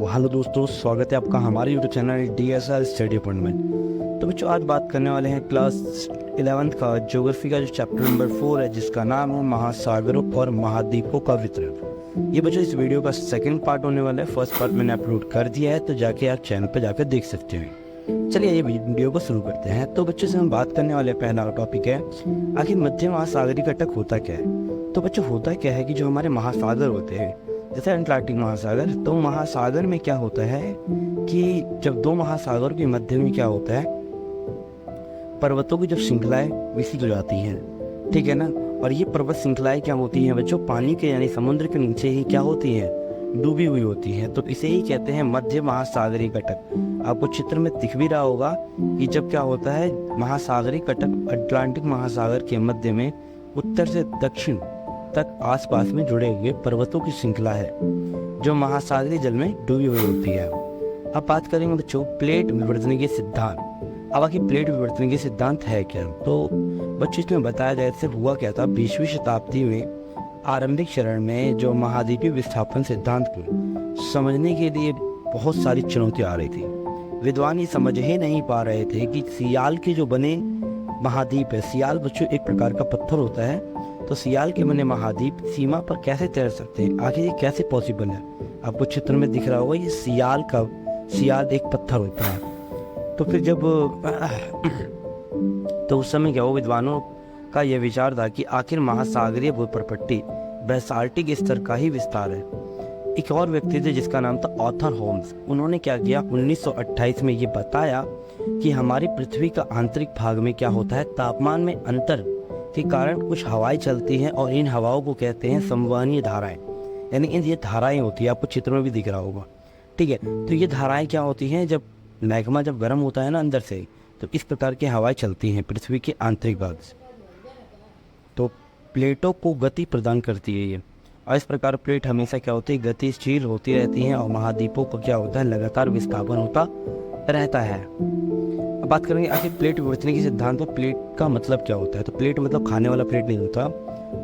Hello दोस्तों, स्वागत है आपका हमारे YouTube channel DSR study point में। तो बच्चों आज बात करने वाले हैं क्लास 11th का ज्योग्राफी का जो चैप्टर नंबर 4 है, जिसका नाम है महासागरों और महाद्वीपों का वितरण। ये बच्चों इस वीडियो का सेकंड पार्ट होने वाला है। फर्स्ट पार्ट मैंने अपलोड कर दिया है, तो जाके आप चैनल पर जाकर देख सकते हैं। चलिए ये वीडियो को शुरू करते हैं। तो बच्चों से हम बात करने वाले पहला टॉपिक है, आखिर मध्य महासागरीय कटक होता क्या है। तो बच्चों होता क्या है कि जो हमारे महासागर होते हैं, जैसे अटलांटिक महासागर, तो महासागर में क्या होता है कि जब दो महासागर के मध्य में क्या होता है, पर्वतों की जब श्रृंखलाएं विकसित हो जाती हैं, ठीक है ना। और ये पर्वत श्रृंखलाएं क्या होती हैं बच्चों, पानी के यानी समुद्र के नीचे ही क्या होती हैं, डूबी हुई होती हैं। तो इसे ही कहते हैं मध्य महासागरीय कटक। आपको चित्र में दिख भी रहा होगा कि जब क्या होता है, महासागरीय कटक अटलांटिक महासागर के मध्य में उत्तर से दक्षिण तक आसपास में जुड़े हुए पर्वतों की श्रृंखला है जो महासागरीय जल में डूबी हुई होती है। अब बात करेंगे बच्चों प्लेट विवर्तन के सिद्धांत। अब आखिर प्लेट विवर्तन के सिद्धांत है क्या। तो बच्चों इसमें बताया जाए से हुआ क्या था, 20वीं शताब्दी में आरंभिक चरण में जो महाद्वीपीय विस्थापन सिद्धांत को समझने के लिए बहुत सारी चुनौतियां आ रही थी। विद्वान ये समझ ही नहीं पा रहे थे कि सियाल के जो बने महाद्वीप है, सियाल बच्चों एक प्रकार का पत्थर होता है, तो सियाल के बने महाद्वीप सीमा पर कैसे तैर सकते हैं, आखिर ये कैसे पॉसिबल है। आपको चित्र में दिख रहा होगा ये सियाल एक पत्थर होता है। तो फिर जब तो उस समय क्या हो, विद्वानों का यह विचार था कि आखिर महासागरीय भूप्रपट्टी बैसाल्टिक स्तर का ही विस्तार है। एक और व्यक्ति थे जिसका नाम था आर्थर होम्स। उन्होंने क्या किया, 1928 में ये बताया कि हमारी पृथ्वी का आंतरिक भाग में क्या होता है, तापमान में अंतर के कारण कुछ हवाएं चलती हैं और इन हवाओं को कहते हैं संवहनीय धाराएं। यानी इन ये धाराएं होती है, आपको चित्र में भी दिख रहा होगा, ठीक है। तो ये धाराएं क्या होती हैं, जब मैग्मा जब गर्म होता है ना अंदर से, तो इस प्रकार की हवाएं चलती हैं पृथ्वी के आंतरिक भाग से, तो प्लेटों को गति प्रदान करती है ये। और इस प्रकार प्लेट हमेशा क्या होती है, गतिशील होती रहती हैं और महाद्वीपों को क्या होता है, लगातार विस्थापन होता रहता है। अब बात करेंगे आखिर प्लेट विवर्तन के सिद्धांत में प्लेट का मतलब क्या होता है। तो प्लेट मतलब खाने वाला प्लेट नहीं होता।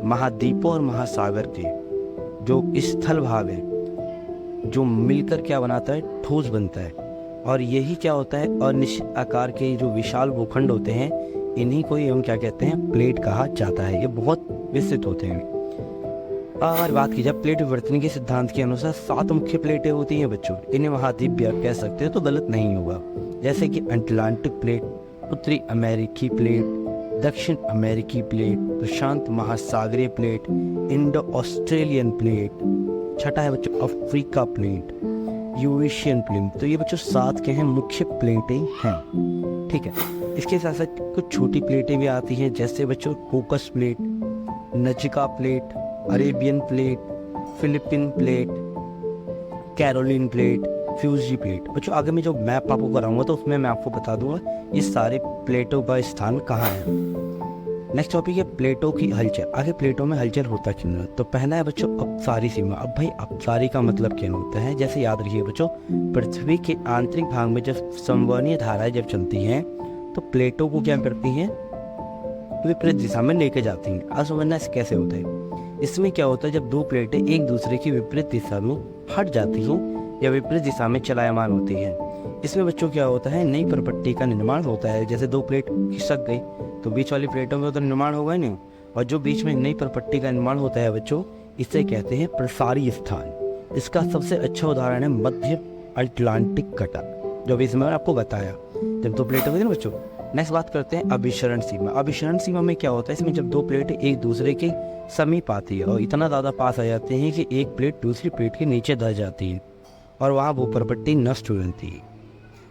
महाद्वीपों और महासागर के जो स्थल भाग है, जो मिलकर क्या बनाता है, ठोस बनता है। और यही क्या होता है, अनिश्चित आकार के जो विशाल भूखंड होते हैं, इन्हीं को ही हम क्या कहते हैं, प्लेट कहा जाता है। ये बहुत विस्तृत होते हैं। अगर बात की जाए प्लेट विवर्तन के सिद्धांत के अनुसार 7 मुख्य प्लेटें होती हैं बच्चों। इन्हें महाद्वीप भी आप कह सकते हो तो गलत नहीं होगा। जैसे कि अटलांटिक प्लेट, उत्तरी अमेरिकी प्लेट, दक्षिण अमेरिकी प्लेट, प्रशांत महासागरीय प्लेट, इंडो ऑस्ट्रेलियन प्लेट, छठा है बच्चों अफ्रीका प्लेट, यूरेशियन प्लेट। तो ये बच्चों 7 के हैं मुख्य प्लेटें हैं, ठीक है। इसके साथ साथ कुछ छोटी प्लेटें भी आती हैं, जैसे बच्चों Cocos plate, Nazca plate, Arabian plate, Philippine plate, Caroline plate, Fiji plate. बच्चों आगे मैं जो मैप आपको कराऊंगा तो उसमें मैं आपको बता दूंगा ये सारे प्लेटों का स्थान कहाँ है। नेक्स्ट टॉपिक है प्लेटों की हलचल। आगे प्लेटों में हलचल होता क्यों है। तो पहला है बच्चों अपसारी सीमा। अब भाई अपसारी का मतलब क्या होता है, जैसे याद रखिए बच्चों, पृथ्वी के आंतरिक भाग में जब संवहनीय धाराएं जब चलती हैं तो प्लेटों को क्या करती हैं, विपरीत दिशा में लेके जाती हैं। अब समझना कैसे होता है। इसमें क्या होता है, जब दो प्लेटें एक दूसरे की विपरीत दिशा में हट जाती हैं या विपरीत दिशा में चलायमान होती हैं, इसमें बच्चों क्या होता है, नई प्रपट्टी का निर्माण होता है। जैसे दो प्लेट खिसक गई तो बीच वाली प्लेटों में तो निर्माण होगा ही नहीं, और जो बीच में नई प्रपट्टी का निर्माण होता है बच्चों, इसे कहते हैं प्रसारी स्थान। इसका सबसे अच्छा उदाहरण है मध्य अटलांटिक कटक, जो भी इसमें आपको बताया, जब दो प्लेटें होती है ना बच्चों। नेक्स्ट बात करते हैं अभिसरण सीमा। अभिसरण सीमा में क्या होता है, इसमें जब दो प्लेटें एक दूसरे के समीप आती है और इतना ज़्यादा पास आ जाते हैं कि एक प्लेट दूसरी प्लेट के नीचे दब जाती है और वहाँ भूप्रपट्टी नष्ट हो जाती है।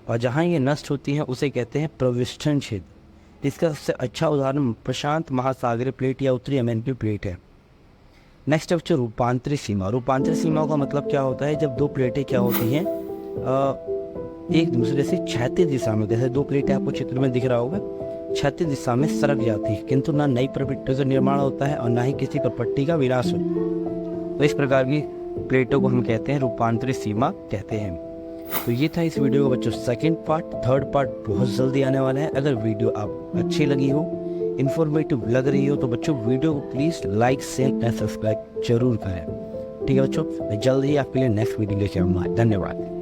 और जहाँ ये नष्ट होती है उसे कहते हैं प्रविष्टन क्षेत्र। इसका सबसे अच्छा उदाहरण प्रशांत महासागरीय प्लेट या उत्तरी अमेरिकी प्लेट है। नेक्स्ट है बच्चों रूपांतरित सीमा। रूपांतरित सीमा का मतलब क्या होता है, जब दो प्लेटें क्या होती हैं, एक दूसरे से क्षैतिज दिशा में, जैसे दो प्लेटें आपको चित्र में दिख रहा होगा, क्षैतिज दिशा में सरक जाती है, किंतु ना नई प्रपट्टी का निर्माण होता है और ना ही किसी प्रपट्टी का विनाश होता। तो इस प्रकार की प्लेटों को हम कहते हैं रूपांतरित सीमा कहते हैं। तो ये था इस वीडियो का बच्चों सेकंड पार्ट। थर्ड पार्ट बहुत जल्दी आने वाला है। अगर वीडियो आप अच्छी लगी हो, इन्फॉर्मेटिव लग रही हो, तो बच्चों वीडियो को please like share and subscribe जरूर करें, ठीक है बच्चों। मैं जल्द ही आपके लिए नेक्स्ट वीडियो लेके आऊँगा। धन्यवाद।